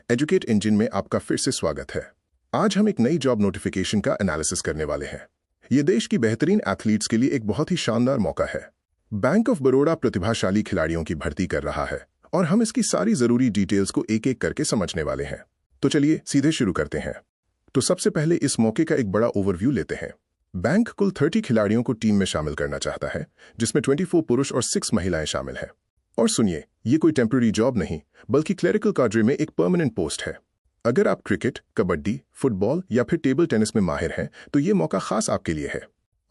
Educate engine में आपका फिर से स्वागत है। आज हम एक नई जॉब नोटिफिकेशन का एनालिसिस करने वाले हैं। ये देश की बेहतरीन एथलीट्स के लिए एक बहुत ही शानदार मौका है। बैंक ऑफ बड़ौदा प्रतिभाशाली खिलाड़ियों की भर्ती कर रहा है और हम इसकी सारी जरूरी डिटेल्स को एक एक करके समझने वाले हैं। तो चलिए सीधे शुरू करते हैं। तो सबसे पहले इस मौके का एक बड़ा ओवरव्यू लेते हैं। बैंक कुल 30 खिलाड़ियों को टीम में शामिल करना चाहता है, जिसमें 24 पुरुष और 6 महिलाएं शामिल हैं। और सुनिए, ये कोई टेम्पररी जॉब नहीं, बल्कि क्लरिकल काडरे में एक परमानेंट पोस्ट है। अगर आप क्रिकेट, कबड्डी, फुटबॉल या फिर टेबल टेनिस में माहिर हैं, तो ये मौका खास आपके लिए है।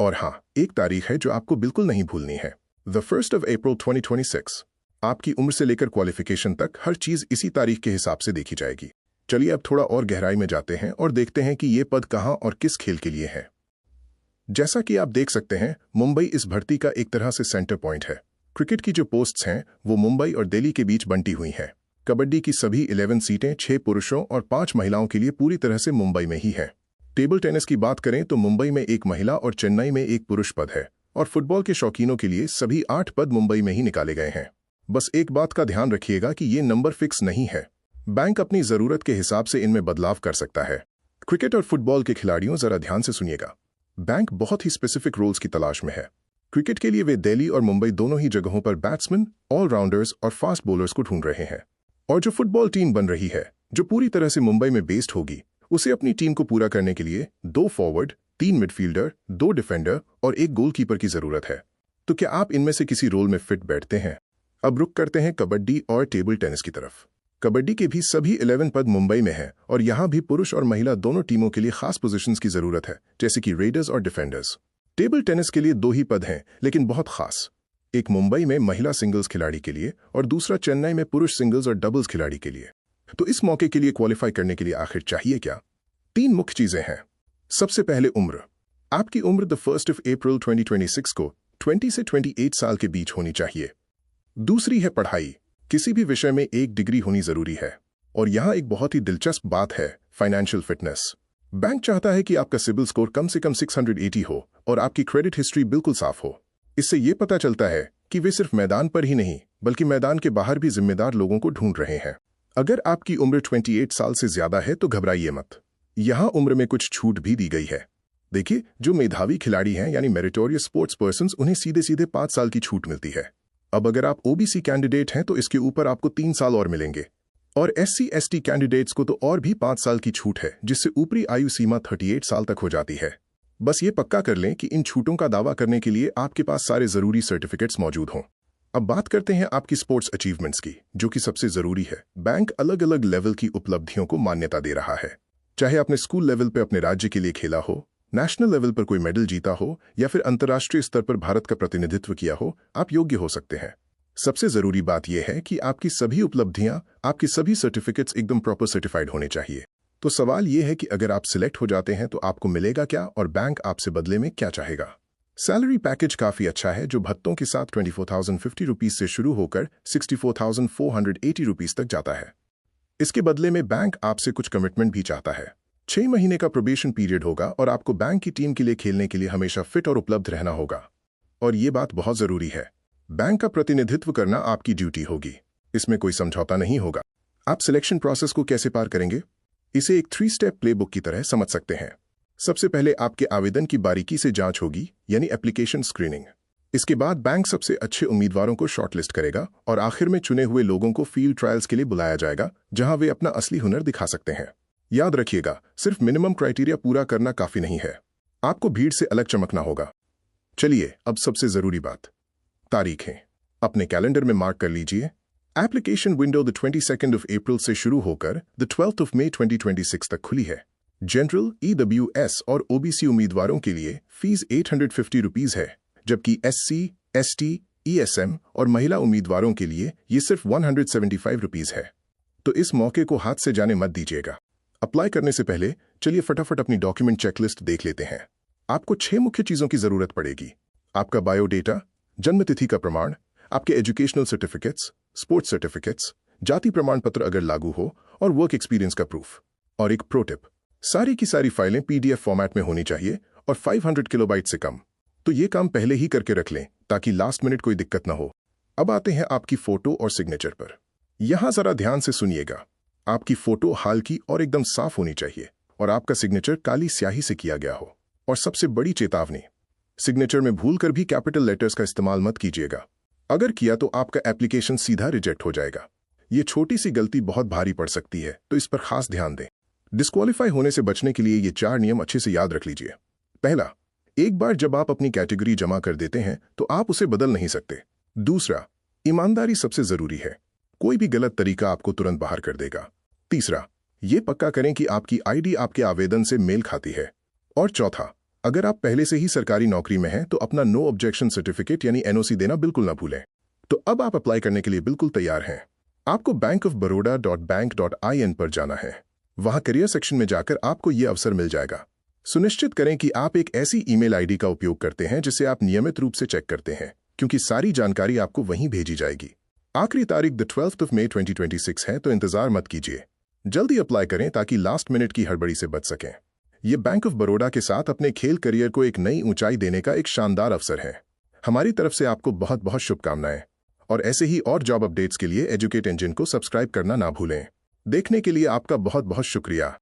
और हाँ, एक तारीख है जो आपको बिल्कुल नहीं भूलनी है, The 1st of April 2026। आपकी उम्र से लेकर क्वालिफिकेशन तक हर चीज इसी तारीख के हिसाब से देखी जाएगी। चलिए अब थोड़ा और गहराई में जाते हैं और देखते हैं कि ये पद कहाँ और किस खेल के लिए है। जैसा कि आप देख सकते हैं, मुंबई इस भर्ती का एक तरह से सेंटर पॉइंट है। क्रिकेट की जो पोस्ट्स हैं वो मुंबई और दिल्ली के बीच बंटी हुई हैं। कबड्डी की सभी 11 सीटें 6 पुरुषों और 5 महिलाओं के लिए पूरी तरह से मुंबई में ही हैं। टेबल टेनिस की बात करें तो मुंबई में 1 महिला और चेन्नई में 1 पुरुष पद है। और फुटबॉल के शौकीनों के लिए सभी 8 पद मुंबई में ही निकाले गए हैं। बस एक बात का ध्यान रखिएगा कि ये नंबर फिक्स नहीं है। बैंक अपनी जरूरत के हिसाब से इनमें बदलाव कर सकता है। क्रिकेट और फुटबॉल के खिलाड़ियों जरा ध्यान से सुनिएगा। बैंक बहुत ही स्पेसिफिक रोल्स की तलाश में है। क्रिकेट के लिए वे दिल्ली और मुंबई दोनों ही जगहों पर बैट्समैन, ऑलराउंडर्स और फास्ट बॉलर्स को ढूंढ रहे हैं। और जो फुटबॉल टीम बन रही है, जो पूरी तरह से मुंबई में बेस्ड होगी, उसे अपनी टीम को पूरा करने के लिए 2 फॉरवर्ड, 3 मिडफील्डर, 2 डिफेंडर और 1 गोलकीपर की जरूरत है। तो क्या आप इनमें से किसी रोल में फिट बैठते हैं? अब रुक करते हैं कबड्डी और टेबल टेनिस की तरफ। कबड्डी के भी सभी 11 पद मुंबई में हैं और यहाँ भी पुरुष और महिला दोनों टीमों के लिए खास पोजीशंस की जरूरत है, जैसे कि रेडर्स और डिफेंडर्स। टेबल टेनिस के लिए 2 ही पद हैं, लेकिन बहुत खास। एक मुंबई में महिला सिंगल्स खिलाड़ी के लिए और दूसरा चेन्नई में पुरुष सिंगल्स और डबल्स खिलाड़ी के लिए। तो इस मौके के लिए क्वालिफाई करने के लिए आखिर चाहिए क्या? 3 मुख्य चीजें हैं। सबसे पहले उम्र। आपकी उम्र द 1st of April 2026 को 20 से 28 साल के बीच होनी चाहिए। दूसरी है पढ़ाई। किसी भी विषय में 1 डिग्री होनी जरूरी है। और यहाँ एक बहुत ही दिलचस्प बात है, फाइनेंशियल फिटनेस। बैंक चाहता है कि आपका सिबिल स्कोर कम से कम 680 हो और आपकी क्रेडिट हिस्ट्री बिल्कुल साफ हो। इससे ये पता चलता है कि वे सिर्फ मैदान पर ही नहीं, बल्कि मैदान के बाहर भी जिम्मेदार लोगों को ढूंढ रहे हैं। अगर आपकी उम्र 28 साल से ज्यादा है तो घबराइए मत। यहाँ उम्र में कुछ छूट भी दी गई है। देखिए, जो मेधावी खिलाड़ी हैं यानी मेरिटोरियस स्पोर्ट्स पर्सन्स, उन्हें सीधे सीधे 5 साल की छूट मिलती है। अब अगर आप ओबीसी कैंडिडेट हैं तो इसके ऊपर आपको 3 साल और मिलेंगे। और SC/ST कैंडिडेट्स को तो और भी 5 साल की छूट है, जिससे ऊपरी आयु सीमा 38 साल तक हो जाती है। बस ये पक्का कर लें कि इन छूटों का दावा करने के लिए आपके पास सारे जरूरी सर्टिफिकेट्स मौजूद हों। अब बात करते हैं आपकी स्पोर्ट्स अचीवमेंट्स की, जो कि सबसे जरूरी है। बैंक अलग अलग लेवल की उपलब्धियों को मान्यता दे रहा है। चाहे आपने स्कूल लेवल पर अपने राज्य के लिए खेला हो, नेशनल लेवल पर कोई मेडल जीता हो या फिर अंतर्राष्ट्रीय स्तर पर भारत का प्रतिनिधित्व किया हो, आप योग्य हो सकते हैं। सबसे जरूरी बात यह है कि आपकी सभी उपलब्धियां, आपके सभी सर्टिफिकेट्स एकदम प्रॉपर सर्टिफाइड होने चाहिए। तो सवाल यह है कि अगर आप सिलेक्ट हो जाते हैं तो आपको मिलेगा क्या और बैंक आपसे बदले में क्या चाहेगा? सैलरी पैकेज काफी अच्छा है, जो भत्तों के साथ 24,050 रुपीज से शुरू होकर 64,480 रुपीज तक जाता है। इसके बदले में बैंक आपसे कुछ कमिटमेंट भी चाहता है। 6 महीने का प्रोबेशन पीरियड होगा और आपको बैंक की टीम के लिए खेलने के लिए हमेशा फिट और उपलब्ध रहना होगा। और ये बात बहुत जरूरी है, बैंक का प्रतिनिधित्व करना आपकी ड्यूटी होगी। इसमें कोई समझौता नहीं होगा। आप सिलेक्शन प्रोसेस को कैसे पार करेंगे? इसे एक 3 स्टेप प्लेबुक की तरह समझ सकते हैं। सबसे पहले आपके आवेदन की बारीकी से जांच होगी, यानी एप्लीकेशन स्क्रीनिंग। इसके बाद बैंक सबसे अच्छे उम्मीदवारों को शॉर्टलिस्ट करेगा और आखिर में चुने हुए लोगों को फील्ड ट्रायल्स के लिए बुलाया जाएगा, जहां वे अपना असली हुनर दिखा सकते हैं। याद रखिएगा, सिर्फ मिनिमम क्राइटेरिया पूरा करना काफी नहीं है, आपको भीड़ से अलग चमकना होगा। चलिए अब सबसे जरूरी बात, तारीखें। अपने कैलेंडर में मार्क कर लीजिए। Application window the 22nd of April से शुरू होकर द 12th of May 2026 तक खुली है। जनरल, EWS और OBC उम्मीदवारों के लिए फीस 850 रुपीज है, जबकि SC, ST, ESM और महिला उम्मीदवारों के लिए ये सिर्फ 175 रुपीज है। तो इस मौके को हाथ से जाने मत दीजिएगा। अप्लाई करने से पहले चलिए फटाफट अपनी डॉक्यूमेंट चेकलिस्ट देख लेते हैं। आपको 6 मुख्य चीजों की जरूरत पड़ेगी। आपका बायोडेटा, जन्मतिथि का प्रमाण, आपके एजुकेशनल सर्टिफिकेट्स, स्पोर्ट्स सर्टिफिकेट्स, जाति प्रमाण पत्र अगर लागू हो, और वर्क एक्सपीरियंस का प्रूफ। और एक प्रो टिप, सारी की सारी फाइलें PDF फॉर्मेट में होनी चाहिए और 500 किलोबाइट से कम। तो ये काम पहले ही करके रख लें ताकि लास्ट मिनट कोई दिक्कत ना हो। अब आते हैं आपकी फोटो और सिग्नेचर पर। यहां जरा ध्यान से सुनिएगा। आपकी फोटो हाल की और एकदम साफ होनी चाहिए और आपका सिग्नेचर काली स्याही से किया गया हो। और सबसे बड़ी चेतावनी, सिग्नेचर में भूलकर भी कैपिटल लेटर्स का इस्तेमाल मत कीजिएगा। अगर किया तो आपका एप्लीकेशन सीधा रिजेक्ट हो जाएगा। ये छोटी सी गलती बहुत भारी पड़ सकती है, तो इस पर खास ध्यान दें। डिस्क्वालीफाई होने से बचने के लिए ये 4 नियम अच्छे से याद रख लीजिए। पहला, एक बार जब आप अपनी कैटेगरी जमा कर देते हैं तो आप उसे बदल नहीं सकते। दूसरा, ईमानदारी सबसे जरूरी है। कोई भी गलत तरीका आपको तुरंत बाहर कर देगा। तीसरा, ये पक्का करें कि आपकी आईडी आपके आवेदन से मेल खाती है। और चौथा, अगर आप पहले से ही सरकारी नौकरी में हैं तो अपना नो ऑब्जेक्शन सर्टिफिकेट यानी एनओसी देना बिल्कुल ना भूलें। तो अब आप अप्लाई करने के लिए बिल्कुल तैयार हैं। आपको bankofbaroda.bank.in पर जाना है। वहां करियर सेक्शन में जाकर आपको ये अवसर मिल जाएगा। सुनिश्चित करें कि आप एक ऐसी ईमेल आईडी का उपयोग करते हैं जिसे आप नियमित रूप से चेक करते हैं, क्योंकि सारी जानकारी आपको वहीं भेजी जाएगी। आखिरी तारीख 12 मई 2026 है, तो इंतजार मत कीजिए। जल्दी अप्लाई करें ताकि लास्ट मिनट की हड़बड़ी से बच सकें। ये बैंक ऑफ बड़ौदा के साथ अपने खेल करियर को एक नई ऊंचाई देने का एक शानदार अवसर है। हमारी तरफ से आपको बहुत बहुत शुभकामनाएं। और ऐसे ही और जॉब अपडेट्स के लिए एजुकेट इंजन को सब्सक्राइब करना ना भूलें। देखने के लिए आपका बहुत बहुत शुक्रिया।